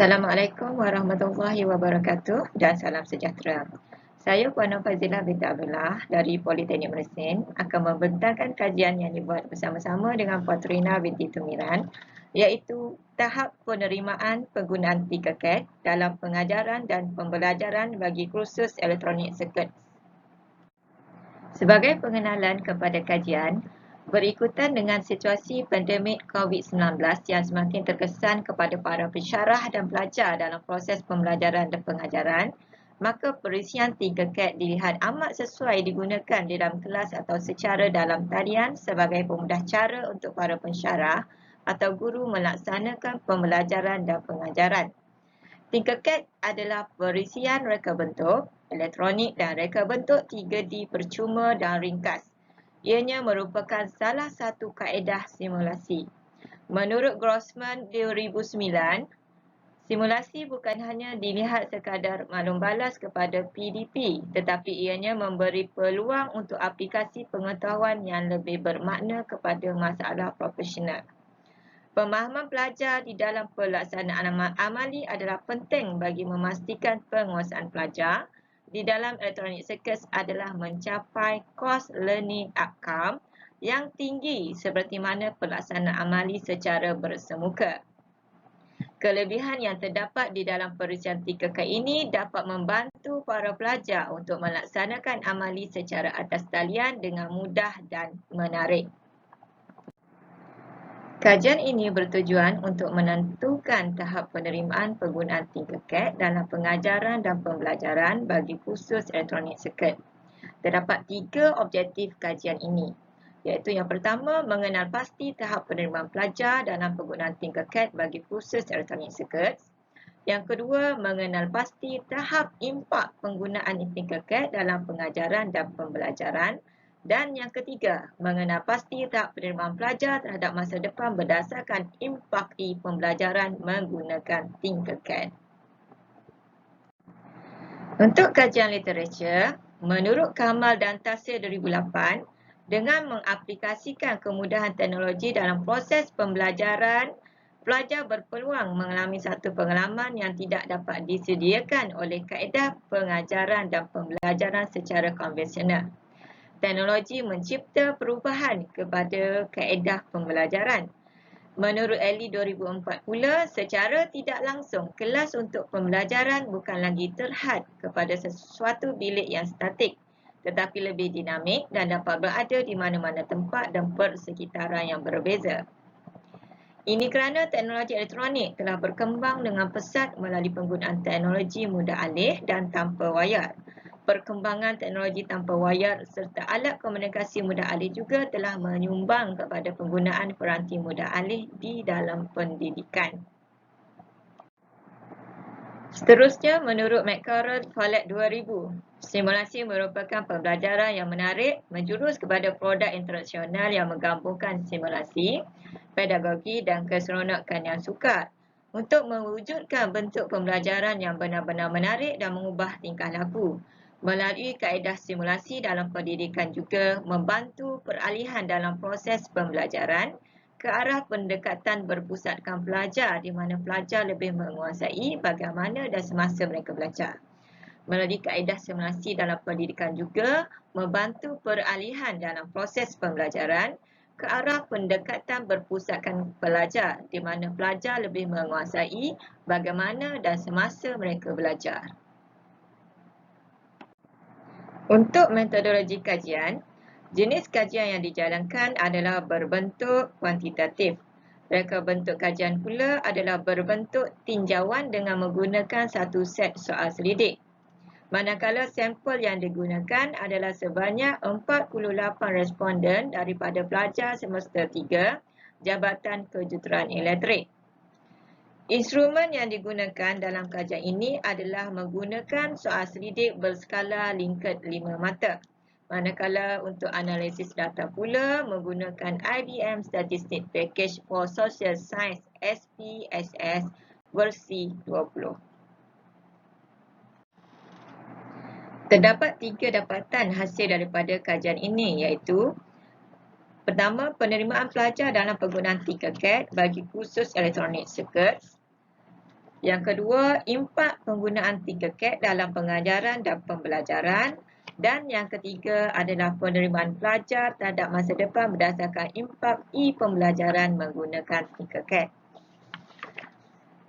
Assalamualaikum warahmatullahi wabarakatuh dan salam sejahtera. Saya Puan Nur Fazilah binti Abdullah dari Politeknik Mersing akan membentangkan kajian yang dibuat bersama-sama dengan Puan Trina binti Tumiran, iaitu tahap penerimaan penggunaan Tinkercad dalam pengajaran dan pembelajaran bagi kursus elektronik sirkuit. Sebagai pengenalan kepada kajian, berikutan dengan situasi pandemik COVID-19 yang semakin terkesan kepada para pensyarah dan pelajar dalam proses pembelajaran dan pengajaran, maka perisian Tinkercad dilihat amat sesuai digunakan di dalam kelas atau secara dalam talian sebagai pemudah cara untuk para pensyarah atau guru melaksanakan pembelajaran dan pengajaran. Tinkercad adalah perisian reka bentuk, elektronik dan reka bentuk 3D percuma dan ringkas. Ianya merupakan salah satu kaedah simulasi. Menurut Grossman 2009, simulasi bukan hanya dilihat sekadar maklum balas kepada PDP, tetapi ianya memberi peluang untuk aplikasi pengetahuan yang lebih bermakna kepada masalah profesional. Pemahaman pelajar di dalam pelaksanaan amali adalah penting bagi memastikan penguasaan pelajar di dalam elektronik sirkuit adalah mencapai course learning outcome yang tinggi seperti mana pelaksanaan amali secara bersemuka. Kelebihan yang terdapat di dalam perisian Tinkercad ini dapat membantu para pelajar untuk melaksanakan amali secara atas talian dengan mudah dan menarik. Kajian ini bertujuan untuk menentukan tahap penerimaan penggunaan Tinkercad dalam pengajaran dan pembelajaran bagi kursus elektronik sirkuit. Terdapat 3 objektif kajian ini, iaitu yang pertama, mengenal pasti tahap penerimaan pelajar dalam penggunaan Tinkercad bagi kursus elektronik sirkuit. Yang kedua, mengenal pasti tahap impak penggunaan Tinkercad dalam pengajaran dan pembelajaran. Dan yang ketiga, mengenal pasti tahap penerimaan pelajar terhadap masa depan berdasarkan impak pembelajaran menggunakan Tinkercad. Untuk kajian literatur, menurut Kamal dan Tasir 2008, dengan mengaplikasikan kemudahan teknologi dalam proses pembelajaran, pelajar berpeluang mengalami satu pengalaman yang tidak dapat disediakan oleh kaedah pengajaran dan pembelajaran secara konvensional. Teknologi mencipta perubahan kepada kaedah pembelajaran. Menurut Eli 2004 pula, secara tidak langsung, kelas untuk pembelajaran bukan lagi terhad kepada sesuatu bilik yang statik, tetapi lebih dinamik dan dapat berada di mana-mana tempat dan persekitaran yang berbeza. Ini kerana teknologi elektronik telah berkembang dengan pesat melalui penggunaan teknologi mudah alih dan tanpa wayar. Perkembangan teknologi tanpa wayar serta alat komunikasi mudah alih juga telah menyumbang kepada penggunaan peranti mudah alih di dalam pendidikan. Seterusnya, menurut McCarroll Follett 2000, simulasi merupakan pembelajaran yang menarik menjurus kepada produk interaksional yang menggabungkan simulasi, pedagogi dan keseronokan yang sukar untuk mewujudkan bentuk pembelajaran yang benar-benar menarik dan mengubah tingkah laku. Melalui kaedah simulasi dalam pendidikan juga membantu peralihan dalam proses pembelajaran ke arah pendekatan berpusatkan pelajar di mana pelajar lebih menguasai bagaimana dan semasa mereka belajar. Melalui kaedah simulasi dalam pendidikan juga membantu peralihan dalam proses pembelajaran ke arah pendekatan berpusatkan pelajar di mana pelajar lebih menguasai bagaimana dan semasa mereka belajar. Untuk metodologi kajian, jenis kajian yang dijalankan adalah berbentuk kuantitatif. Reka bentuk kajian pula adalah berbentuk tinjauan dengan menggunakan satu set soal selidik. Manakala sampel yang digunakan adalah sebanyak 48 responden daripada pelajar semester 3 Jabatan Kejuruteraan Elektrik. Instrumen yang digunakan dalam kajian ini adalah menggunakan soal selidik berskala lingkar 5 mata. Manakala untuk analisis data pula menggunakan IBM Statistics Package for Social Science SPSS versi 20. Terdapat 3 dapatan hasil daripada kajian ini, iaitu pertama, penerimaan pelajar dalam penggunaan Tinkercad bagi kursus elektronik sirkuit. Yang kedua, impak penggunaan Tinkercad dalam pengajaran dan pembelajaran. Dan yang ketiga adalah penerimaan pelajar terhadap masa depan berdasarkan impak e-pembelajaran menggunakan Tinkercad.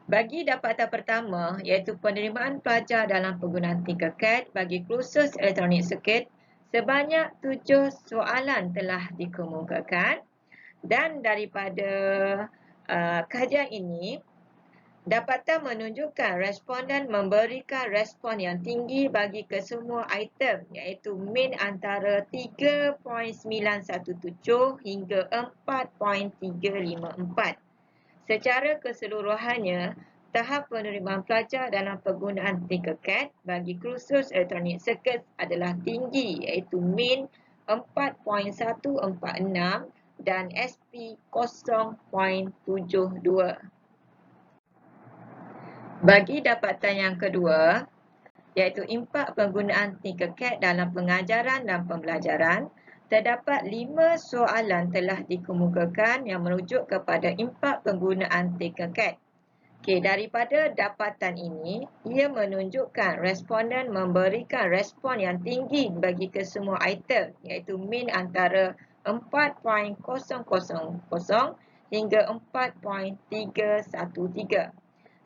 Bagi dapatan pertama, iaitu penerimaan pelajar dalam penggunaan Tinkercad bagi kursus elektronik sirkuit, sebanyak 7 soalan telah dikemukakan. Dan daripada kajian ini, dapatan menunjukkan responden memberikan respon yang tinggi bagi kesemua item, iaitu min antara 3.917 hingga 4.354. Secara keseluruhannya, tahap penerimaan pelajar dalam penggunaan Tinkercad bagi kursus elektronik sirkuit adalah tinggi, iaitu min 4.146 dan SP 0.72. Bagi dapatan yang kedua, iaitu impak penggunaan Tinkercad dalam pengajaran dan pembelajaran, terdapat 5 soalan telah dikemukakan yang merujuk kepada impak penggunaan Tinkercad. Daripada dapatan ini, ia menunjukkan responden memberikan respon yang tinggi bagi kesemua item, iaitu min antara 4.000 hingga 4.313.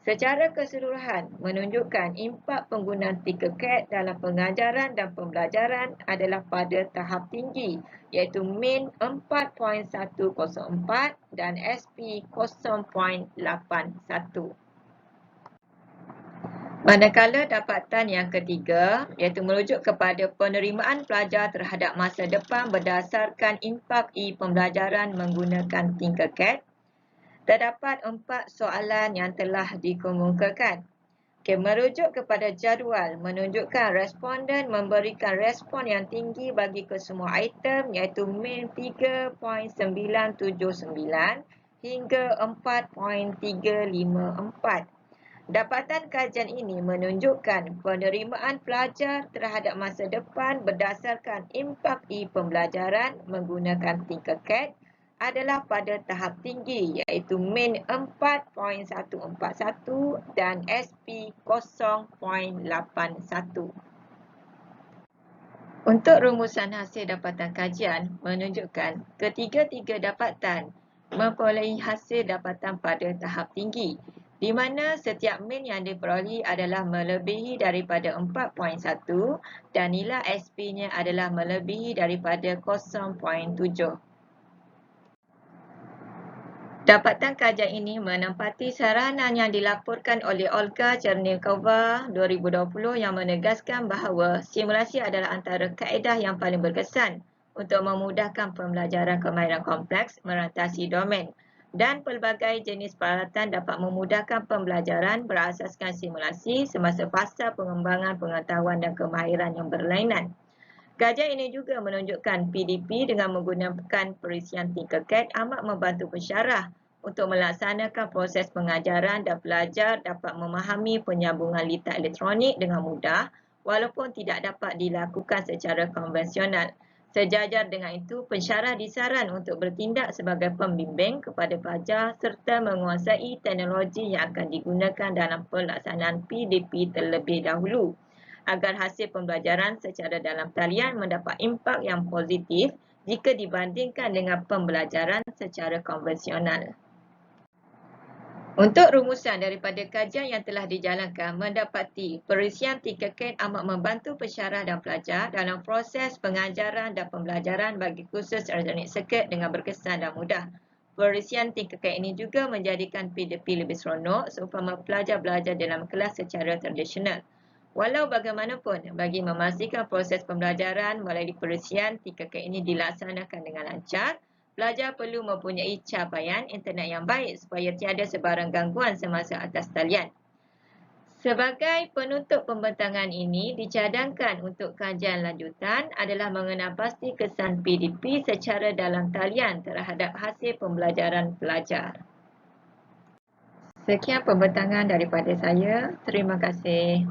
Secara keseluruhan, menunjukkan impak penggunaan Tinkercad dalam pengajaran dan pembelajaran adalah pada tahap tinggi, iaitu min 4.104 dan SP 0.81. Manakala dapatan yang ketiga, iaitu merujuk kepada penerimaan pelajar terhadap masa depan berdasarkan impak e-pembelajaran menggunakan Tinkercad, terdapat 4 soalan yang telah dikemukakan. Merujuk kepada jadual menunjukkan responden memberikan respon yang tinggi bagi kesemua item, iaitu min 3.979 hingga 4.354. Dapatan kajian ini menunjukkan penerimaan pelajar terhadap masa depan berdasarkan impak e-pembelajaran menggunakan Tinkercad adalah pada tahap tinggi, iaitu min 4.141 dan SP 0.81. Untuk rumusan hasil dapatan kajian menunjukkan ketiga-tiga dapatan memperolehi hasil dapatan pada tahap tinggi, di mana setiap min yang diperolehi adalah melebihi daripada 4.1 dan nilai SP-nya adalah melebihi daripada 0.7. Dapatan kajian ini menempati saranan yang dilaporkan oleh Olga Chernikova 2020 yang menegaskan bahawa simulasi adalah antara kaedah yang paling berkesan untuk memudahkan pembelajaran kemahiran kompleks merantasi domen, dan pelbagai jenis peralatan dapat memudahkan pembelajaran berasaskan simulasi semasa fasa pengembangan pengetahuan dan kemahiran yang berlainan. Kajian ini juga menunjukkan PDP dengan menggunakan perisian Tinkercad amat membantu pensyarah untuk melaksanakan proses pengajaran dan pelajar dapat memahami penyambungan litar elektronik dengan mudah walaupun tidak dapat dilakukan secara konvensional. Sejajar dengan itu, pensyarah disaran untuk bertindak sebagai pembimbing kepada pelajar serta menguasai teknologi yang akan digunakan dalam pelaksanaan PDP terlebih dahulu, agar hasil pembelajaran secara dalam talian mendapat impak yang positif jika dibandingkan dengan pembelajaran secara konvensional. Untuk rumusan daripada kajian yang telah dijalankan mendapati perisian Tinkercad amat membantu pensyarah dan pelajar dalam proses pengajaran dan pembelajaran bagi kursus elektronik sirkuit dengan berkesan dan mudah. Perisian Tinkercad ini juga menjadikan PDP lebih seronok seumpama pelajar belajar dalam kelas secara tradisional. Walau bagaimanapun, bagi memastikan proses pembelajaran melalui perisian Tinkercad ini dilaksanakan dengan lancar, pelajar perlu mempunyai capaian internet yang baik supaya tiada sebarang gangguan semasa atas talian. Sebagai penutup pembentangan ini, dicadangkan untuk kajian lanjutan adalah mengenal pasti kesan PDP secara dalam talian terhadap hasil pembelajaran pelajar. Sekian pembentangan daripada saya. Terima kasih.